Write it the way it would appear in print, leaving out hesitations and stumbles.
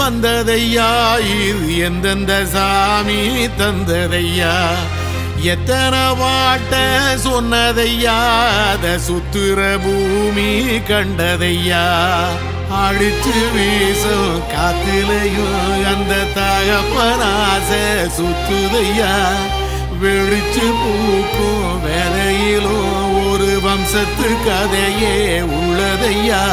வந்ததையா இது எந்தெந்த சாமி தந்ததையா எத்தனை வாட்ட சொன்னதையா அத சுத்துற பூமி கண்டதையா அடிச்சு வீசும் காத்திலையும் அந்த தகப்பனாச சுத்துதையா வெடிச்சு பூக்கும் வேலையிலும் ஒரு வம்சத்து கதையே உள்ளதையா